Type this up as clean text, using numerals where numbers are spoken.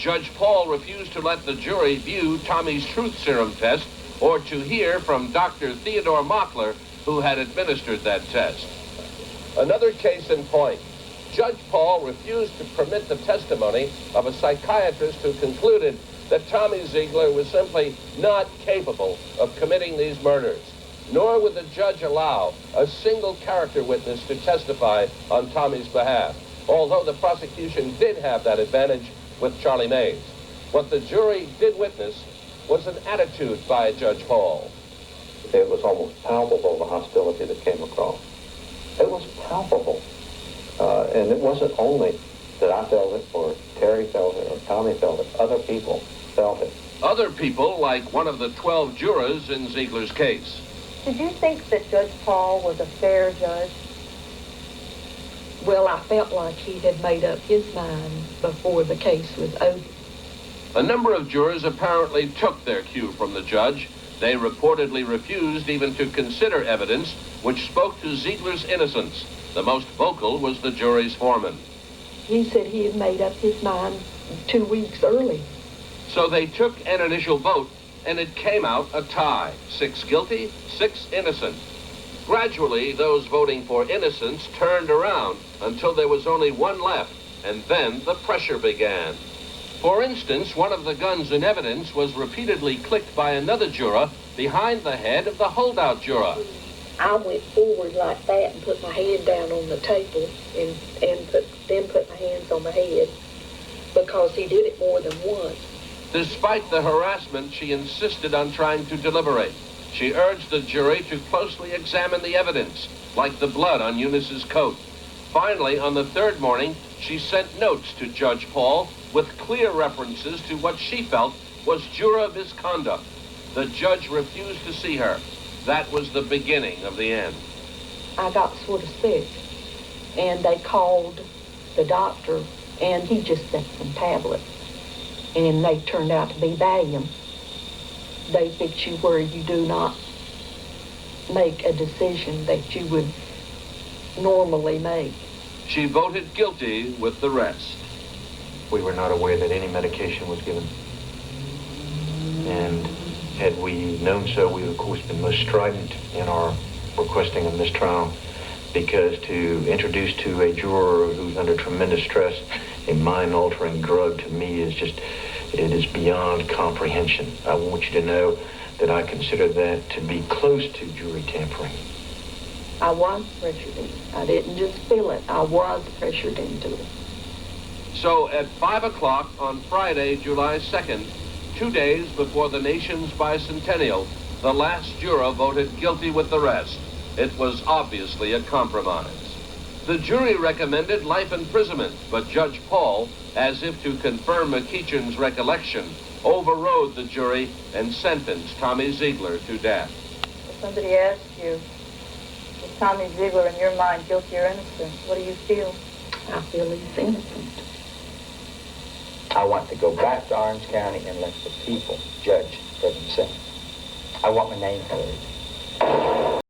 Judge Paul refused to let the jury view Tommy's truth serum test or to hear from Dr. Theodore Mockler, who had administered that test. Another case in point. Judge Paul refused to permit the testimony of a psychiatrist who concluded that Tommy Zeigler was simply not capable of committing these murders. Nor would the judge allow a single character witness to testify on Tommy's behalf, although the prosecution did have that advantage with Charlie Mays. What the jury did witness was an attitude by Judge Paul. It was almost palpable, the hostility that came across. It was palpable. And it wasn't only that I felt it, or Terry felt it, or Tommy felt it. Other people felt it. Other people, like one of the 12 jurors in Zeigler's case. Did you think that Judge Paul was a fair judge? Well, I felt like he had made up his mind before the case was over. A number of jurors apparently took their cue from the judge. They reportedly refused even to consider evidence which spoke to Zeigler's innocence. The most vocal was the jury's foreman. He said he had made up his mind 2 weeks early. So they took an initial vote, and it came out a tie. 6 guilty, 6 innocent. Gradually, those voting for innocence turned around until there was only 1 left, and then the pressure began. For instance, one of the guns in evidence was repeatedly clicked by another juror behind the head of the holdout juror. I went forward like that and put my head down on the table and then put my hands on my head because he did it more than once. Despite the harassment, she insisted on trying to deliberate. She urged the jury to closely examine the evidence, like the blood on Eunice's coat. Finally, on the 3rd morning, she sent notes to Judge Paul with clear references to what she felt was juror misconduct. The judge refused to see her. That was the beginning of the end. I got sort of sick, and they called the doctor, and he just sent some tablets, and they turned out to be valium. They fix you where you do not make a decision that you would normally make. She voted guilty with the rest. We were not aware that any medication was given. And had we known so, we would, of course, been most strident in our requesting a mistrial, because to introduce to a juror who's under tremendous stress a mind-altering drug, to me, is just, it is beyond comprehension. I want you to know that I consider that to be close to jury tampering. I was pressured in. I didn't just feel it. I was pressured into it. So at 5 o'clock on Friday, July 2nd, 2 days before the nation's bicentennial, the last juror voted guilty with the rest. It was obviously a compromise. The jury recommended life imprisonment, but Judge Paul, as if to confirm McEachin's recollection, overrode the jury and sentenced Tommy Zeigler to death. If somebody asked you, is Tommy Zeigler in your mind guilty or innocent, what do you feel? I feel he's innocent. I want to go back to Orange County and let the people judge for themselves. I want my name heard.